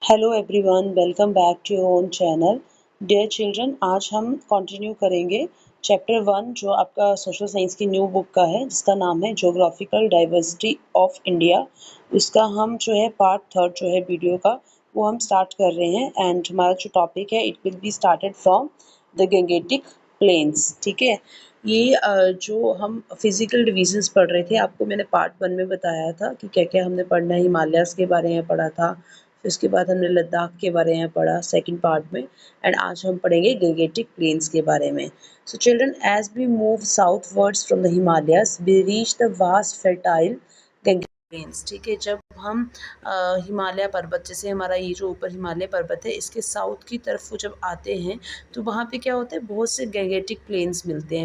Hello everyone, welcome back to your own channel. Dear children, आज हम continue करेंगे chapter 1 जो आपका सोशल साइंस की न्यू बुक का है, जिसका नाम है ज्योग्राफिकल डाइवर्सिटी ऑफ इंडिया। उसका हम जो है पार्ट 3 जो है वीडियो का वो हम स्टार्ट कर रहे हैं। एंड हमारा जो टॉपिक है it will be started from the Gangetic plains. ठीक है, ये जो हम फिजिकल डिविजन्स पढ़ रहे थे, आपको मैंने पार्ट 1 में बताया था कि क्या क्या हमने पढ़ना है। हिमालयाज़ के बारे में पढ़ा था, फिर उसके बाद हमने लद्दाख के बारे में पढ़ा सेकंड पार्ट में। एंड आज हम पढ़ेंगे गंगेटिक प्लेन्स के बारे में। So children, as we move southwards from the Himalayas we reach the vast fertile Gangetic plains. ठीक है, जब हम हिमालय पर्वत, जैसे हमारा ये जो ऊपर हिमालय पर्वत है, इसके साउथ की तरफ वो जब आते हैं तो वहाँ पे क्या होता है, बहुत से गंगेटिक प्लेन्स मिलते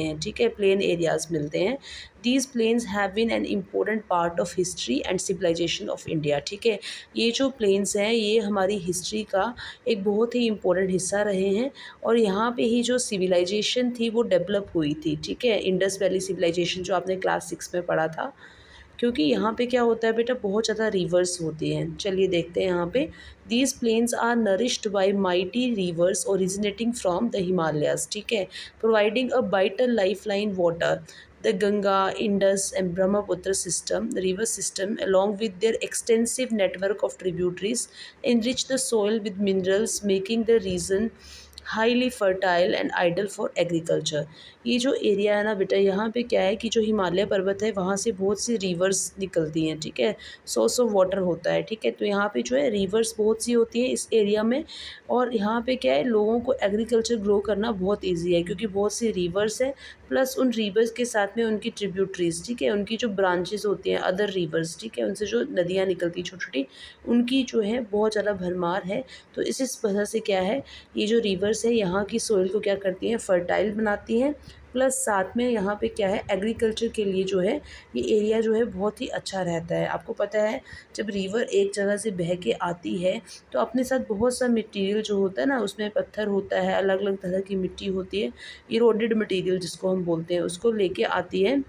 हैं। ठीक है, प्लेन एरियाज मिलते हैं। These plains have been an important part of history and civilisation of India. ठीक है, ये जो प्लेन्स हैं ये हमारी हिस्ट्री का एक बहुत ही इम्पोर्टेंट हिस्सा रहे हैं और यहाँ पे ही जो सिविलाइजेशन थी वो डेवलप हुई थी। ठीक है, इंडस वैली सिविलाइजेशन जो आपने क्लास 6 में पढ़ा था। क्योंकि यहाँ पे क्या होता है बेटा, बहुत ज़्यादा रिवर्स होती हैं। चलिए देखते हैं यहाँ पे। These plains are nourished by mighty rivers originating from the Himalayas. ठीक है, providing a vital lifeline water. The Ganga, Indus and Brahmaputra system, the river system, along with their extensive network of tributaries, enrich the soil with minerals, making the region highly fertile and idol for agriculture. ये जो area है ना बेटा, यहाँ पे क्या है कि जो हिमालय पर्वत है वहाँ से बहुत सी रिवर्स निकलती हैं। ठीक है, सोर्स ऑफ वाटर होता है। ठीक है, तो यहाँ पे जो है रिवर्स बहुत सी होती हैं इस एरिया में। और यहाँ पे क्या है, लोगों को एग्रीकल्चर ग्रो करना बहुत ईजी है क्योंकि बहुत सी रिवर्स है, प्लस उन रिवर्स के साथ में उनकी ट्रिब्यूटरीज। ठीक है, उनकी जो ब्रांचेस होती हैं अदर रिवर्स, ठीक है, उनसे जो नदियाँ निकलती छोटी छोटी, उनकी जो है बहुत ज़्यादा भरमार है। तो इस वजह से क्या है, ये जो रिवर्स है यहाँ की सोइल को क्या करती हैं, फर्टाइल बनाती हैं। प्लस साथ में यहाँ पे क्या है, एग्रीकल्चर के लिए जो है ये एरिया जो है बहुत ही अच्छा रहता है। आपको पता है, जब रिवर एक जगह से बह के आती है तो अपने साथ बहुत सा मटेरियल जो होता है ना, उसमें पत्थर होता है, अलग अलग तरह की मिट्टी होती है, इरोडेड मटेरियल जिसको हम बोलते हैं, उसको लेके आती है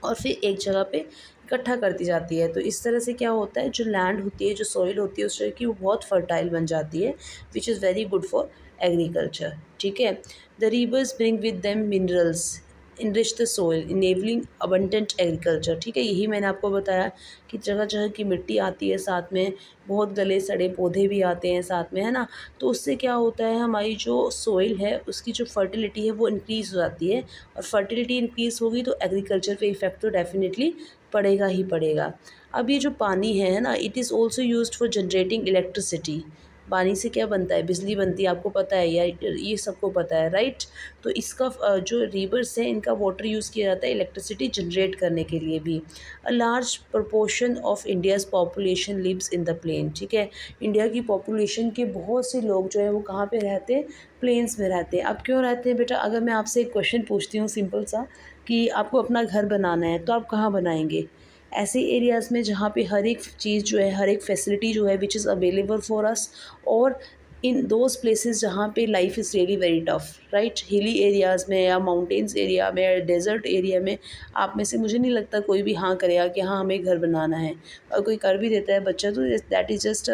और फिर एक जगह पे इकट्ठा करती जाती है। तो इस तरह से क्या होता है, जो लैंड होती है, जो सॉइल होती है उस तरह की, वो बहुत फर्टाइल बन जाती है, which is very good for agriculture. ठीक है, the reverse bring with them minerals enrich the soil enabling abundant agriculture. ठीक है, यही मैंने आपको बताया कि जगह जगह की मिट्टी आती है, साथ में बहुत गले सड़े पौधे भी आते हैं साथ में, है ना। तो उससे क्या होता है, हमारी जो सोइल है उसकी जो फर्टिलिटी है वो इंक्रीज़ हो जाती है। और फर्टिलिटी इंक्रीज़ होगी तो एग्रीकल्चर पे इफ़ेक्ट तो डेफिनेटली पड़ेगा ही पड़ेगा। अब ये जो पानी है ना, it is also used for generating electricity. पानी से क्या बनता है, बिजली बनती है, आपको पता है या ये सबको पता है, राइट। तो इसका जो रिवर्स है इनका वाटर यूज़ किया जाता है इलेक्ट्रिसिटी जनरेट करने के लिए भी। A large proportion of India's population lives in the plain. ठीक है, इंडिया की पॉपुलेशन के बहुत से लोग जो है वो कहाँ पे रहते हैं, प्लेन्स में रहते हैं। अब क्यों रहते हैं बेटा, अगर मैं आपसे एक क्वेश्चन पूछती हूँ सिंपल सा कि आपको अपना घर बनाना है तो आप कहाँ बनाएंगे, ऐसे एरियाज़ में जहाँ पे हर एक चीज़ जो है, हर एक फैसिलिटी जो है which is available for us, और इन दोज प्लेसेस जहाँ पे life is really very tough, right. Hilly areas में या माउंटेन्स एरिया में या डेजर्ट एरिया में आप में से मुझे नहीं लगता कोई भी हाँ करेगा कि हाँ हमें घर बनाना है। और कोई कर भी देता है बच्चा तो that is just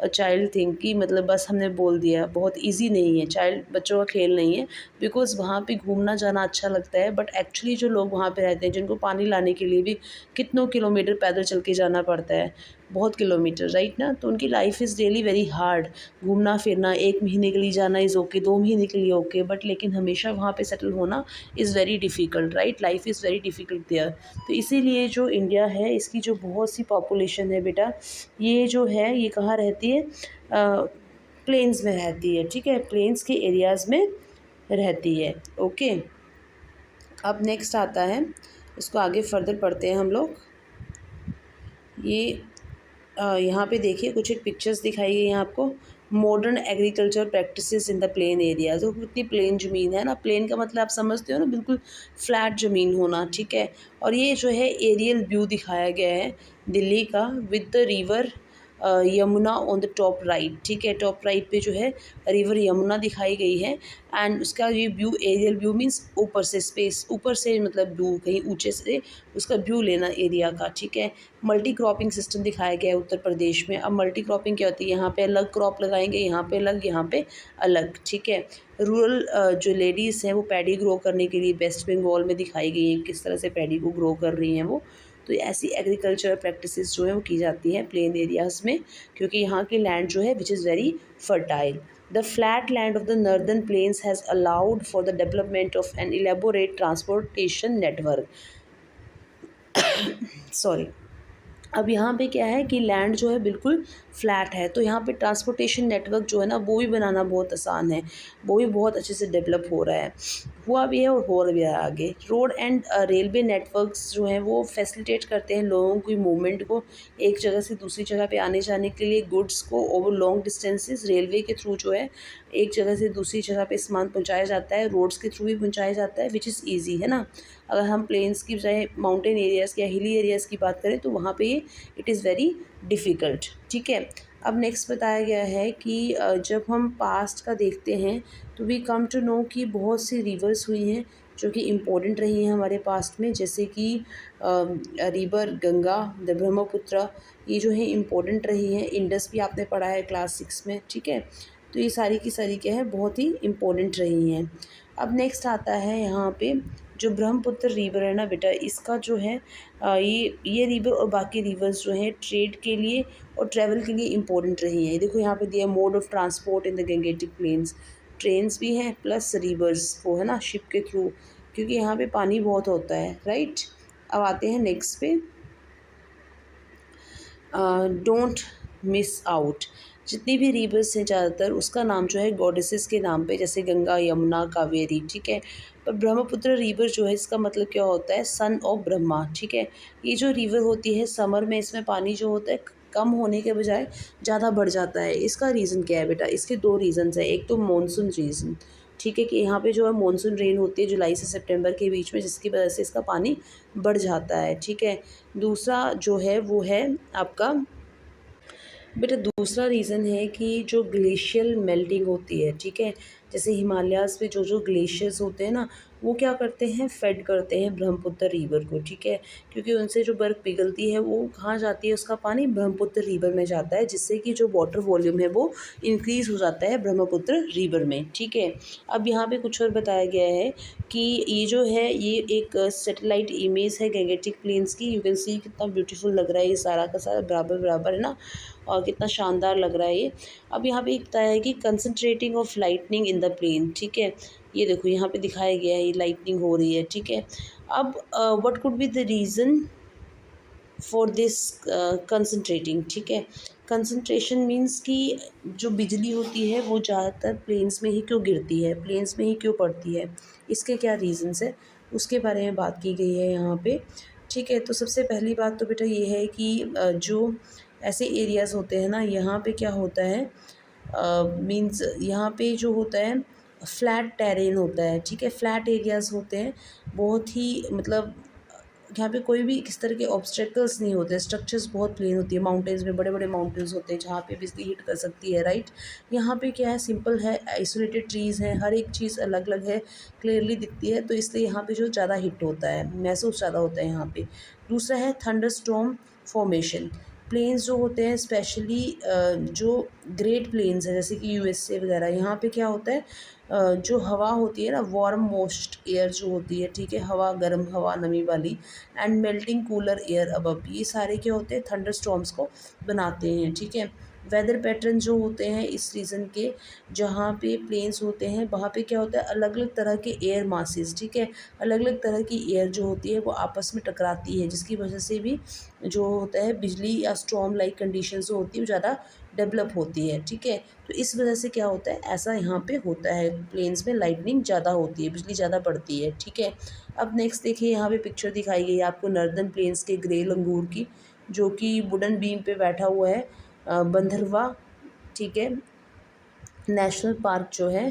child thing कि मतलब बस हमने बोल दिया। बहुत इजी नहीं है, चाइल्ड बच्चों का खेल नहीं है। बिकॉज़ वहाँ पे घूमना जाना अच्छा लगता है, बट एक्चुअली जो लोग वहाँ पे रहते हैं जिनको पानी लाने के लिए भी कितनों किलोमीटर पैदल चल के जाना पड़ता है, बहुत किलोमीटर, राइट ना। तो उनकी life is really very hard. घूमना फिरना 1 महीने के लिए जाना इज़ ओके, 2 महीने के लिए ओके, बट लेकिन हमेशा वहाँ पे सेटल होना is very difficult, right. Life is very difficult there. तो इसीलिए जो इंडिया है इसकी जो बहुत सी पॉपुलेशन है बेटा, ये जो है ये कहाँ रहती है, प्लेन्स में रहती है। ठीक है, प्लेन्स के एरियाज़ में रहती है। ओके, अब नेक्स्ट आता है, इसको आगे फर्दर पढ़ते हैं हम लोग। ये यहाँ पे देखिए कुछ एक पिक्चर्स दिखाई गई हैं आपको। Modern agriculture practices in the plain area. जो कितनी प्लेन ज़मीन है ना, प्लेन का मतलब आप समझते हो ना, बिल्कुल फ्लैट ज़मीन होना। ठीक है, और ये जो है एरियल व्यू दिखाया गया है दिल्ली का with the river Yamuna on the top right, ठीक है। टॉप राइट पे जो है रिवर यमुना दिखाई गई है। एंड उसका ये व्यू, एरियल व्यू मीन्स ऊपर से स्पेस, ऊपर से मतलब व्यू, कहीं ऊंचे से उसका व्यू लेना एरिया का, ठीक है। मल्टी क्रॉपिंग सिस्टम दिखाया गया है उत्तर प्रदेश में। अब मल्टी क्रॉपिंग क्या होती है, यहाँ पे अलग क्रॉप लगाएंगे, यहाँ पे अलग, यहाँ पे अलग, ठीक है। रूरल जो लेडीज़ हैं वो पैडी ग्रो करने के लिए वेस्ट बंगाल में दिखाई गई हैं, किस तरह से पैडी को ग्रो कर रही हैं वो। तो ऐसी एग्रीकल्चरल प्रैक्टिसेस जो है वो की जाती हैं प्लेन एरियाज़ में, क्योंकि यहाँ की लैंड जो है which is very fertile. The flat land of the northern plains has allowed for the development of N elaborate transportation network. Sorry. अब यहाँ पे क्या है कि लैंड जो है बिल्कुल फ्लैट है, तो यहाँ पे ट्रांसपोर्टेशन नेटवर्क जो है ना वो भी बनाना बहुत आसान है, वो भी बहुत अच्छे से डेवलप हो रहा है, हुआ भी है और हो भी है आगे। रोड एंड रेलवे नेटवर्क्स जो हैं वो फैसिलिटेट करते हैं लोगों की मूवमेंट को, एक जगह से दूसरी जगह पे आने जाने के लिए, गुड्स को ओवर लॉन्ग डिस्टेंसेस रेलवे के थ्रू जो है एक जगह से दूसरी जगह पे सामान पहुँचाया जाता है, रोड्स के थ्रू भी पहुँचाया जाता है, विच इज़ ईजी, है ना। अगर हम प्लेन्स की बजाय माउंटेन एरियाज़ या हिली एरियाज़ की बात करें तो वहाँ पे ये इट इज़ वेरी डिफ़िकल्ट, ठीक है। अब नेक्स्ट बताया गया है कि जब हम पास्ट का देखते हैं तो वी कम टू नो कि बहुत सी रिवर्स हुई हैं जो कि इम्पोर्टेंट रही हैं हमारे पास्ट में, जैसे कि रिवर गंगा, द ब्रह्मपुत्र, ये जो है इम्पोर्टेंट रही हैं। इंडस भी आपने पढ़ा है क्लास 6 में, ठीक है। तो ये सारी की सारी क्या है बहुत ही इम्पोर्टेंट रही हैं। अब नेक्स्ट आता है यहाँ पे जो ब्रह्मपुत्र रिवर है ना बेटा, इसका जो है ये रिवर और बाकी रिवर्स जो हैं ट्रेड के लिए और ट्रैवल के लिए इम्पोर्टेंट रही हैं। देखो यहाँ पे दिया mode of transport in the Gangetic planes, trains भी हैं प्लस रिवर्स को, है ना, शिप के थ्रू, क्योंकि यहाँ पे पानी बहुत होता है, राइट। अब आते हैं नेक्स्ट पे, डोंट मिस आउट। जितनी भी रिवर्स हैं ज़्यादातर उसका नाम जो है गॉडेसेस के नाम पे, जैसे गंगा, यमुना, कावेरी, ठीक है। पर ब्रह्मपुत्र रिवर जो है इसका मतलब क्या होता है, सन ऑफ ब्रह्मा, ठीक है। ये जो रिवर होती है समर में इसमें पानी जो होता है कम होने के बजाय ज़्यादा बढ़ जाता है। इसका रीज़न क्या है बेटा, इसके दो रीज़न्स हैं। एक तो मानसून रीज़न, ठीक है, कि यहाँ पे जो है मानसून रेन होती है जुलाई से सितंबर के बीच में, जिसकी वजह से इसका पानी बढ़ जाता है, ठीक है। दूसरा जो है वो है आपका बेटा, दूसरा रीज़न है कि जो ग्लेशियल मेल्टिंग होती है, ठीक है, जैसे हिमालयाज़ पे जो जो ग्लेशियर्स होते हैं ना वो क्या करते हैं, फेड करते हैं ब्रह्मपुत्र रिवर को, ठीक है। क्योंकि उनसे जो बर्फ़ पिघलती है वो कहाँ जाती है, उसका पानी ब्रह्मपुत्र रिवर में जाता है, जिससे कि जो वाटर वॉल्यूम है वो इंक्रीज़ हो जाता है ब्रह्मपुत्र रिवर में, ठीक है। अब यहाँ पे कुछ और बताया गया है कि ये जो है ये एक सैटेलाइट इमेज है गंगेटिक प्लेन्स की। यू कैन सी कितना ब्यूटीफुल लग रहा है ये सारा का सारा बराबर बराबर, है ना, और कितना शानदार लग रहा है ये। अब यहाँ पे एक बताया है कि concentrating of lightning in the plain, ठीक है। ये देखो यहाँ पे दिखाया गया है ये लाइटनिंग हो रही है, ठीक है। अब what could be the reason for this concentrating, ठीक है। कंसंट्रेशन मीन्स कि जो बिजली होती है वो ज़्यादातर प्लेन्स में ही क्यों गिरती है, प्लेन्स में ही क्यों पड़ती है, इसके क्या रीज़न्स है उसके बारे में बात की गई है यहाँ पे, ठीक है। तो सबसे पहली बात तो बेटा ये है कि जो ऐसे एरियाज़ होते हैं ना यहाँ पे क्या होता है, मीन्स यहाँ पे जो होता है फ्लैट टेरेन होता है, ठीक है। फ्लैट एरियाज़ होते हैं बहुत ही, मतलब यहाँ पे कोई भी किस तरह के ऑब्स्टेकल्स नहीं होते, स्ट्रक्चर्स बहुत प्लेन होती है। माउंटेन्स में बड़े बड़े माउंटेन्स होते हैं जहाँ पे बिजली हिट कर सकती है, राइट। यहाँ पे क्या है, सिंपल है, आइसोलेटेड ट्रीज़ हैं, हर एक चीज़ अलग अलग है, क्लियरली दिखती है, तो इसलिए यहाँ पे जो ज़्यादा हिट होता है, महसूस ज़्यादा होता है यहाँ पे। दूसरा है थंडरस्टॉर्म फॉर्मेशन। प्लेन्स जो होते हैं स्पेशली जो ग्रेट प्लेन्स हैं जैसे कि यूएसए वगैरह, यहाँ पे क्या होता है जो हवा होती है ना, वार्म मोस्ट एयर जो होती है, ठीक है, हवा, गर्म हवा, नमी वाली, and melting cooler air above, ये सारे क्या होते हैं थंडर स्टॉर्म्स को बनाते हैं, ठीक है। वेदर पैटर्न जो होते हैं इस रीज़न के, जहाँ पे प्लेन्स होते हैं वहाँ पे क्या होता है, अलग अलग तरह के एयर मासेस, ठीक है, अलग अलग तरह की एयर जो होती है वो आपस में टकराती है, जिसकी वजह से भी जो होता है बिजली या स्टॉर्म लाइक कंडीशंस जो होती है वो ज़्यादा डेवलप होती है, ठीक है। तो इस वजह से क्या होता है, ऐसा यहाँ पे होता है, प्लेन्स में लाइटनिंग ज़्यादा होती है, बिजली ज़्यादा पड़ती है, ठीक है। अब नेक्स्ट देखिए यहाँ पे पिक्चर दिखाई गई है आपको नॉर्दर्न प्लेन्स के ग्रे लंगूर की, जो कि वुडन बीम पे बैठा हुआ है, बंधरवा, ठीक है, नेशनल पार्क जो है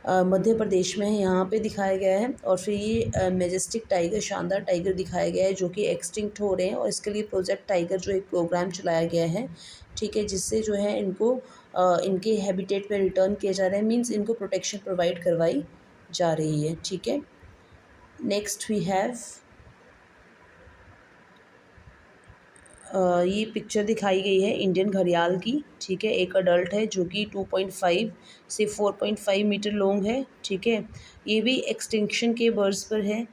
मध्य प्रदेश में है, यहाँ पे दिखाया गया है। और फिर ये मैजेस्टिक टाइगर, शानदार टाइगर दिखाया गया है जो कि एक्सटिंक्ट हो रहे हैं, और इसके लिए प्रोजेक्ट टाइगर जो एक प्रोग्राम चलाया गया है, ठीक है, जिससे जो है इनको इनके हैबिटेट पे रिटर्न किया जा रहा है, मींस इनको प्रोटेक्शन प्रोवाइड करवाई जा रही है, ठीक है। नेक्स्ट वी हैव ये पिक्चर दिखाई गई है इंडियन घड़ियाल की, ठीक है। एक अडल्ट है जो कि 2.5 से 4.5 मीटर लॉन्ग है, ठीक है। ये भी एक्सटिंक्शन के बर्ड्स पर है।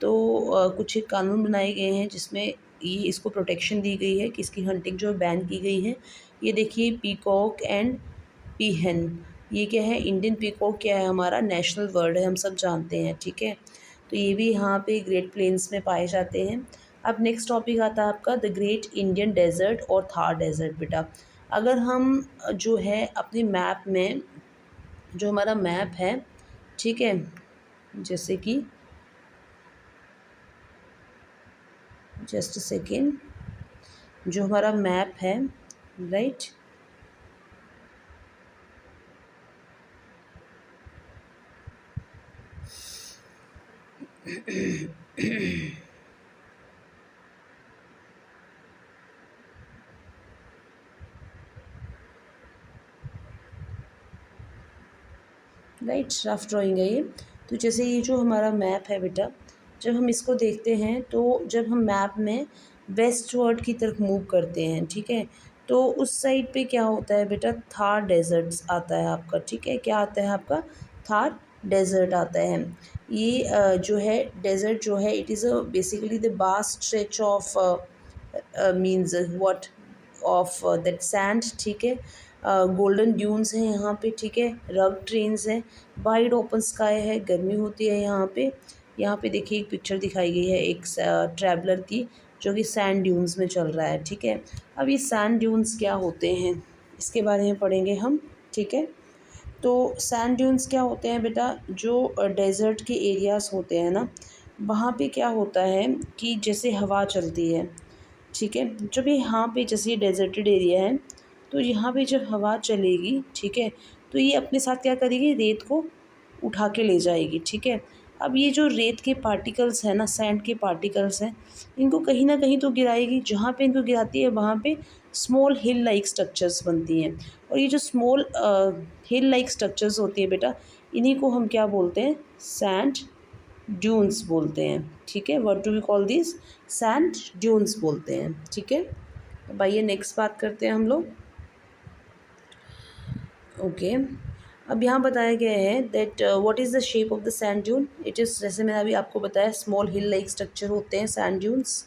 तो कुछ एक कानून बनाए गए हैं जिसमें ये इसको प्रोटेक्शन दी गई है कि इसकी हंटिंग जो बैन की गई है। ये देखिए पीकॉक एंड पीहन, ये क्या है, इंडियन पीकॉक क्या है, हमारा नेशनल बर्ड है, हम सब जानते हैं, ठीक है। तो ये भी यहाँ पे ग्रेट प्लेन्स में पाए जाते हैं। अब नेक्स्ट टॉपिक आता है आपका द ग्रेट इंडियन डेजर्ट और थार डेजर्ट। बेटा अगर हम जो है अपने मैप में, जो हमारा मैप है, ठीक है, जैसे कि जस्ट सेकेंड, जो हमारा मैप है, राइट, राइट, रफ ड्राइंग है ये। तो जैसे ये जो हमारा मैप है बेटा, जब हम इसको देखते हैं तो जब हम मैप में वेस्टवर्ड की तरफ मूव करते हैं, ठीक है, तो उस साइड पे क्या होता है बेटा, थार डेजर्ट्स आता है आपका, ठीक है। क्या आता है आपका, थार डेजर्ट आता है। ये जो है डेजर्ट जो है, it is basically the vast stretch of means what of that sand, ठीक है। गोल्डन ड्यून्स हैं यहाँ पे, ठीक है, रग ट्रेन्स हैं, वाइड ओपन स्काई है, गर्मी होती है यहाँ पे। यहाँ पे देखिए एक पिक्चर दिखाई गई है एक ट्रैवलर की जो कि सैंड ड्यून्स में चल रहा है, ठीक है। अब ये सैंड ड्यून्स क्या होते हैं इसके बारे में पढ़ेंगे हम, ठीक है। तो सैंड ड्यून्स क्या होते हैं बेटा, जो डेजर्ट के एरियाज़ होते हैं ना, वहाँ पे क्या होता है कि जैसे हवा चलती है, ठीक है, जब ये यहाँ पे जैसे ये डेजर्टेड एरिया है, तो यहाँ पे जब हवा चलेगी, ठीक है, तो ये अपने साथ क्या करेगी, रेत को उठा के ले जाएगी, ठीक है। अब ये जो रेत के पार्टिकल्स हैं ना, सैंड के पार्टिकल्स हैं, इनको कहीं ना कहीं तो गिराएगी, जहाँ पे इनको गिराती है वहाँ पे स्मॉल हिल लाइक स्ट्रक्चर्स बनती हैं। और ये जो स्मॉल हिल लाइक स्ट्रक्चर्स होती है बेटा, इन्हीं को हम क्या बोलते हैं, सैंड ड्यून्स बोलते हैं, ठीक है। What do we call this, sand dunes बोलते हैं, ठीक है। अब आइए नेक्स्ट बात करते हैं हम लोग, ओके। अब यहाँ बताया गया है that what is the shape of the sand dune, it is, जैसे मैंने अभी आपको बताया, स्मॉल हिल लाइक स्ट्रक्चर होते हैं सैंड ड्यून्स,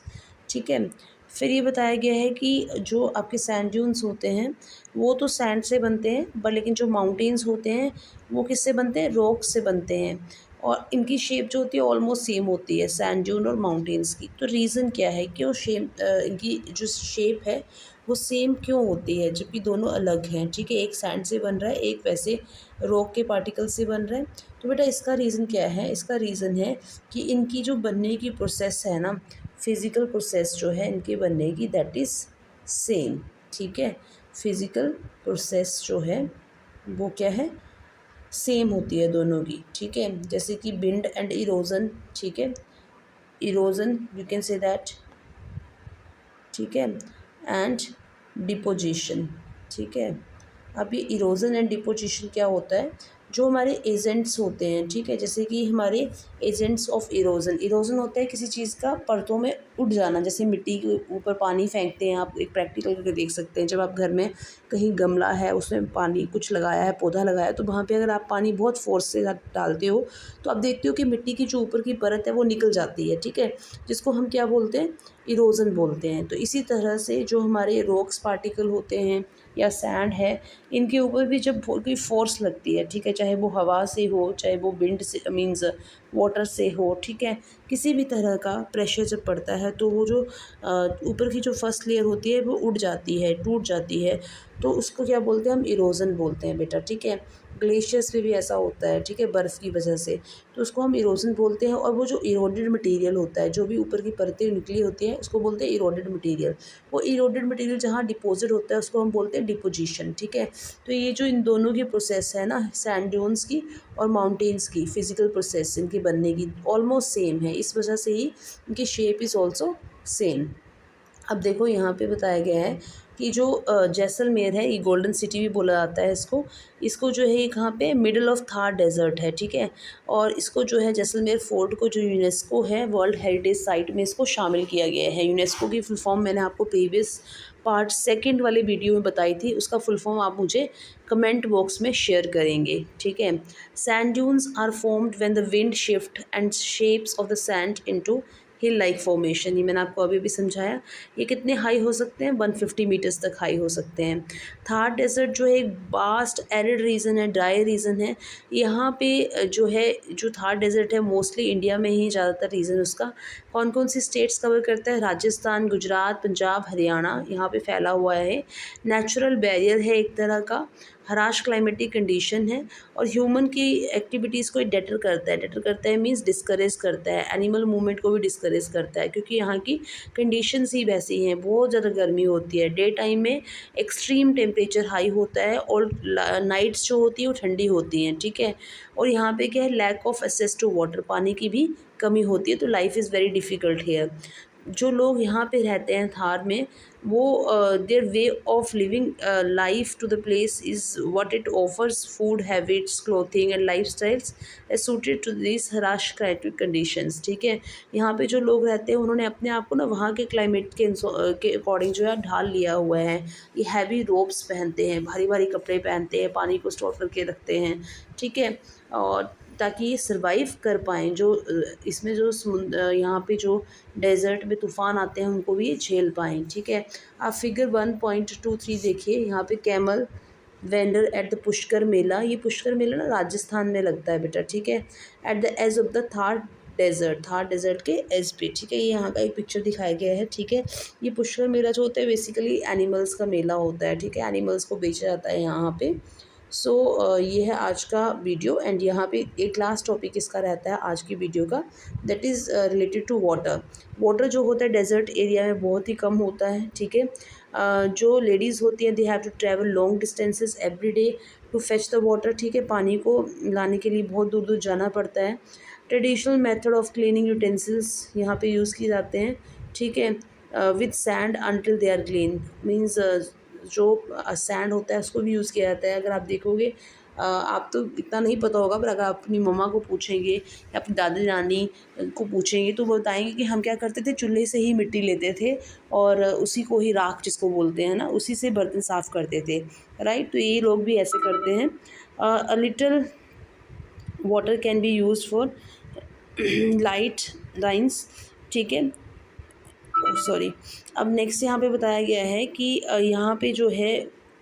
ठीक है। फिर ये बताया गया है कि जो आपके सैंड ड्यून्स होते हैं वो तो सैंड से बनते हैं, बट लेकिन जो माउंटेन्स होते हैं वो किससे बनते हैं, रॉक से बनते हैं। और इनकी शेप जो होती है ऑलमोस्ट सेम होती है, सैंड ड्यून और माउंटेन्स की। तो रीज़न क्या है कि वो शेप, इनकी जो शेप है वो सेम क्यों होती है जबकि दोनों अलग हैं, ठीक है। एक सैंड से बन रहा है, एक वैसे रॉक के पार्टिकल से बन रहा है। तो बेटा इसका रीज़न क्या है, इसका रीज़न है कि इनकी जो बनने की प्रोसेस है ना, फिज़िकल प्रोसेस जो है इनके बनने की, दैट इज़ सेम, ठीक है। फिज़िकल प्रोसेस जो है वो क्या है, सेम होती है दोनों की, ठीक है। जैसे कि बिंड एंड इरोजन, ठीक है, erosion you can say that, ठीक है, एंड डिपोजिशन, ठीक है। अब ये इरोजन एंड डिपोजिशन क्या होता है, जो हमारे एजेंट्स होते हैं, ठीक है, जैसे कि हमारे एजेंट्स ऑफ इरोजन, इरोजन होता है किसी चीज़ का परतों में उठ जाना। जैसे मिट्टी के ऊपर पानी फेंकते हैं, आप एक प्रैक्टिकल करके देख सकते हैं, जब आप घर में कहीं गमला है उसमें पानी कुछ लगाया है, पौधा लगाया है, तो वहाँ पे अगर आप पानी बहुत फोर्स से डालते हो तो आप देखते हो कि मिट्टी की जो ऊपर की परत है वो निकल जाती है, ठीक है, जिसको हम क्या बोलते हैं, इरोजन बोलते हैं। तो इसी तरह से जो हमारे रॉक्स पार्टिकल होते हैं या सैंड है, इनके ऊपर भी जब कोई फोर्स लगती है, ठीक है, चाहे वो हवा से हो, चाहे वो विंड से मीन्स वाटर से हो, ठीक है, किसी भी तरह का प्रेशर जब पड़ता है तो वो जो ऊपर की जो फर्स्ट लेयर होती है वो उड़ जाती है, टूट जाती है। तो उसको क्या बोलते हैं हम, इरोजन बोलते हैं बेटा, ठीक है। ग्लेशियर्स पे भी ऐसा होता है, ठीक है, बर्फ़ की वजह से, तो उसको हम इरोजन बोलते हैं। और वो जो इरोडेड मटेरियल होता है, जो भी ऊपर की परतें निकली होती हैं, उसको बोलते हैं इरोडेड मटेरियल। वो इरोडेड मटेरियल जहाँ डिपॉजिट होता है उसको हम बोलते हैं डिपोजिशन, ठीक है। तो ये जो इन दोनों की प्रोसेस है ना, सैंड ड्यून्स की और माउंटेन्स की, फिज़िकल प्रोसेस इनकी बनने की ऑलमोस्ट सेम है, इस वजह से ही इनकी शेप इज़ ऑल्सो सेम। अब देखो यहाँ पे बताया गया है कि जो जैसलमेर है, ये गोल्डन सिटी भी बोला जाता है इसको। इसको जो है ये कहाँ पे, मिडल ऑफ थार डेजर्ट है, ठीक है। और इसको जो है जैसलमेर फोर्ट को जो यूनेस्को है वर्ल्ड हेरिटेज साइट में इसको शामिल किया गया है। यूनेस्को की फुल फॉर्म मैंने आपको प्रीवियस पार्ट सेकंड वाले वीडियो में बताई थी, उसका फुल फॉर्म आप मुझे कमेंट बॉक्स में शेयर करेंगे, ठीक है। Sand dunes are formed when the wind shift and shapes of the sand into hill like formation. ये मैंने आपको अभी भी समझाया। ये कितने हाई हो सकते हैं, 150 मीटर्स तक हाई हो सकते हैं। थार डेजर्ट जो है एक वास्ट एरिड रीजन है, ड्राई रीजन है। यहाँ पे जो है, जो थार डेजर्ट है मोस्टली इंडिया में ही ज़्यादातर रीजन उसका। कौन कौन सी स्टेट्स कवर करता है, राजस्थान, गुजरात, पंजाब, हरियाणा, यहाँ पे फैला हुआ है। नेचुरल बैरियर है एक तरह का, हराश क्लाइमेटिक कंडीशन है, और ह्यूमन की एक्टिविटीज़ को डेटर करता है। डेटर करता है मीन्स डिस्करेज करता है, एनिमल मूवमेंट को भी डिस्करेज करता है, क्योंकि यहाँ की कंडीशंस ही वैसी हैं। बहुत ज़्यादा गर्मी होती है, डे टाइम में एक्सट्रीम टेम्परेचर हाई होता है, और नाइट्स जो होती है वो ठंडी होती हैं, ठीक है। और यहाँ पे क्या है, lack of access to water, पानी की भी कमी होती है, तो life is very difficult here. जो लोग यहाँ पे रहते हैं थार में, वो their way of living life to the place is what it offers, food habits, clothing and life styles suited to this harsh climatic conditions, ठीक है। यहाँ पे जो लोग रहते हैं उन्होंने अपने आप को ना वहाँ के क्लाइमेट के अकॉर्डिंग जो है ढाल लिया हुआ है। ये हैवी रोब्स पहनते हैं, भारी भारी कपड़े पहनते हैं, पानी को स्टोर करके रखते हैं, ठीक है, और ताकि ये सर्वाइव कर पाएँ। जो इसमें जो यहाँ पे जो डेज़र्ट में तूफ़ान आते हैं उनको भी ये झेल पाएँ, ठीक है। आप फिगर 1.23 देखिए, यहाँ पे camel vendor at the Pushkar Mela. ये पुष्कर मेला ना राजस्थान में लगता है बेटा, ठीक है। At the edge of the Thar desert, Thar desert के एज पे, ठीक है। ये यहाँ का एक पिक्चर दिखाया गया है, ठीक है। ये पुष्कर मेला जो होता है बेसिकली एनिमल्स का मेला होता है, ठीक है। एनिमल्स को बेचा जाता है यहाँ पे। सो ये है आज का वीडियो, एंड यहाँ पे एक लास्ट टॉपिक इसका रहता है आज की वीडियो का, that is related to water. Water जो होता है डेजर्ट एरिया में बहुत ही कम होता है, ठीक है। जो लेडीज़ होती हैं they have to travel long distances every day to fetch the water, ठीक है। पानी को लाने के लिए बहुत दूर दूर जाना पड़ता है। Traditional method of cleaning utensils यहाँ पे यूज़ किए जाते हैं, ठीक है, with sand until they are clean, means जो सैंड होता है उसको भी यूज़ किया जाता है। अगर आप देखोगे, आप तो इतना नहीं पता होगा, पर अगर आप अपनी मम्मा को पूछेंगे या अपनी दादी नानी को पूछेंगे तो वो बताएंगे कि हम क्या करते थे, चूल्हे से ही मिट्टी लेते थे और उसी को ही राख जिसको बोलते हैं ना, उसी से बर्तन साफ़ करते थे, राइट। तो ये लोग भी ऐसे करते हैं। A little water can be use for light lines, ठीक है, सॉरी। अब नेक्स्ट यहाँ पे बताया गया है कि यहाँ पे जो है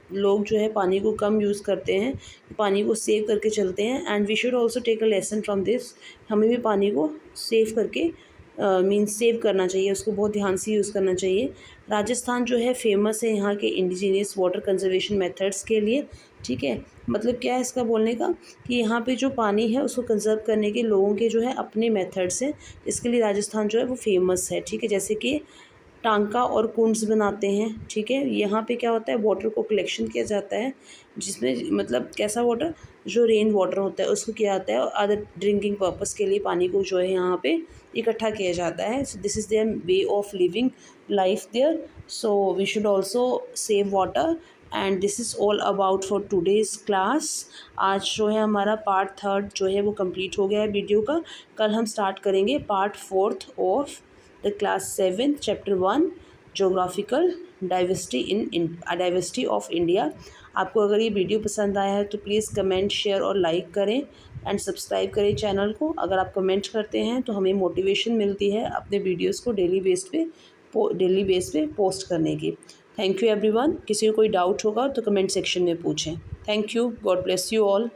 लोग जो है पानी को कम यूज़ करते हैं, पानी को सेव करके चलते हैं, and we should also take a lesson from this. हमें भी पानी को सेव करके मीन्स सेव करना चाहिए, उसको बहुत ध्यान से यूज़ करना चाहिए। राजस्थान जो है फेमस है यहाँ के इंडिजीनियस वाटर कंजर्वेशन मेथड्स के लिए, ठीक है। मतलब क्या है इसका बोलने का, कि यहाँ पे जो पानी है उसको कंजर्व करने के लोगों के जो है अपने मेथड्स हैं, इसके लिए राजस्थान जो है वो फेमस है, ठीक है। जैसे कि टांका और कुंड्स बनाते हैं, ठीक है। यहाँ पे क्या होता है, वाटर को कलेक्शन किया जाता है, जिसमें मतलब कैसा वाटर, जो रेन वाटर होता है उसको किया जाता है, और अदर ड्रिंकिंग पर्पस के लिए पानी को जो है यहाँ पे इकट्ठा किया जाता है। So this is their way of living life there, so we should also save water. And this is all about for today's class. आज जो है हमारा पार्ट 3 जो है वो कंप्लीट हो गया है वीडियो का। कल हम स्टार्ट करेंगे part 4 of the class 7 chapter 1 geographical diversity of India. आपको अगर ये वीडियो पसंद आया है तो प्लीज़ कमेंट, शेयर और लाइक करें, एंड सब्सक्राइब करें चैनल को। अगर आप कमेंट करते हैं तो हमें मोटिवेशन मिलती है अपने वीडियोस को डेली बेस पे पोस्ट करने की। Thank you everyone. किसी को कोई डाउट होगा तो कमेंट सेक्शन में पूछें। Thank you, God bless you all.